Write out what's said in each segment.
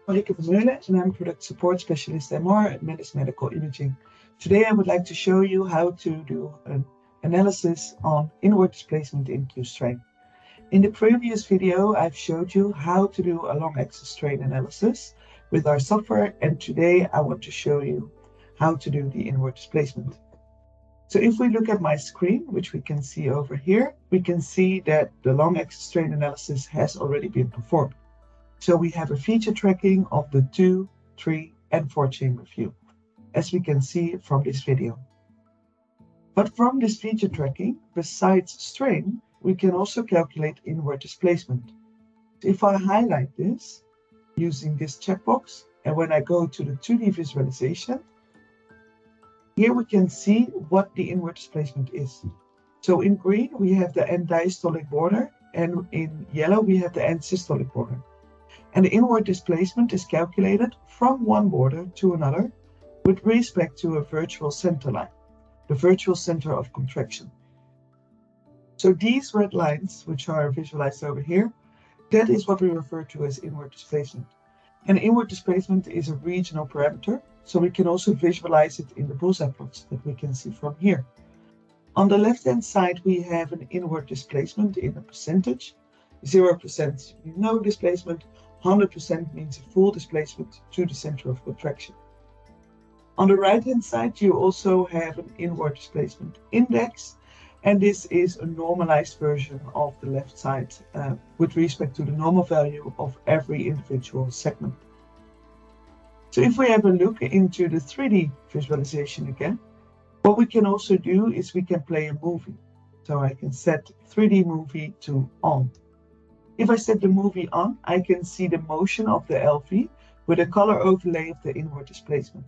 Marieke Vermeulen, and I'm Product Support Specialist MR at Medis Medical Imaging. Today I would like to show you how to do an analysis on inward displacement in Q-strain. In the previous video, I've showed you how to do a long axis strain analysis with our software, and today I want to show you how to do the inward displacement. So if we look at my screen, which we can see over here, we can see that the long axis strain analysis has already been performed. So we have a feature tracking of the 2, 3, and 4 chamber view, as we can see from this video. But from this feature tracking, besides strain, we can also calculate inward displacement. If I highlight this using this checkbox, and when I go to the 2D visualization, here we can see what the inward displacement is. So in green, we have the end diastolic border, and in yellow, we have the end systolic border. And the inward displacement is calculated from one border to another with respect to a virtual center line, the virtual center of contraction. So these red lines, which are visualized over here, that is what we refer to as inward displacement. And inward displacement is a regional parameter, so we can also visualize it in the bullseye plots that we can see from here. On the left-hand side, we have an inward displacement in a percentage. 0% no displacement, 100% means a full displacement to the center of contraction. On the right-hand side, you also have an inward displacement index, and this is a normalized version of the left side with respect to the normal value of every individual segment. So if we have a look into the 3D visualization again, what we can also do is we can play a movie. So I can set 3D movie to on. If I set the movie on, I can see the motion of the LV with a color overlay of the inward displacement.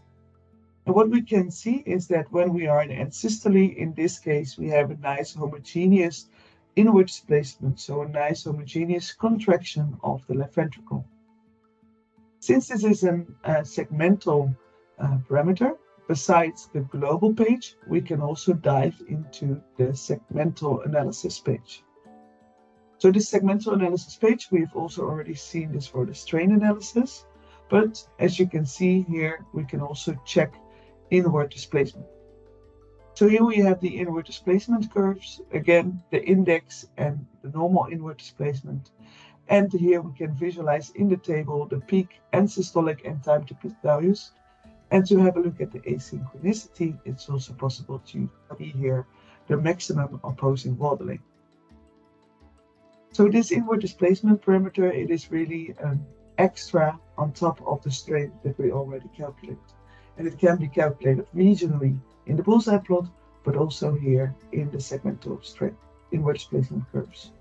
And what we can see is that when we are in end systole, in this case, we have a nice homogeneous inward displacement, so a nice homogeneous contraction of the left ventricle. Since this is a segmental parameter, besides the global page, we can also dive into the segmental analysis page. So this segmental analysis page, we've also already seen this for the strain analysis, but as you can see here, we can also check inward displacement. So here we have the inward displacement curves, again, the index and the normal inward displacement. And here we can visualize in the table the peak and systolic and time to peak values. And to have a look at the asynchronicity, it's also possible to see here the maximum opposing wobbling. So this inward displacement parameter, it is really an extra on top of the strain that we already calculated. And it can be calculated regionally in the bullseye plot, but also here in the segmental strain inward displacement curves.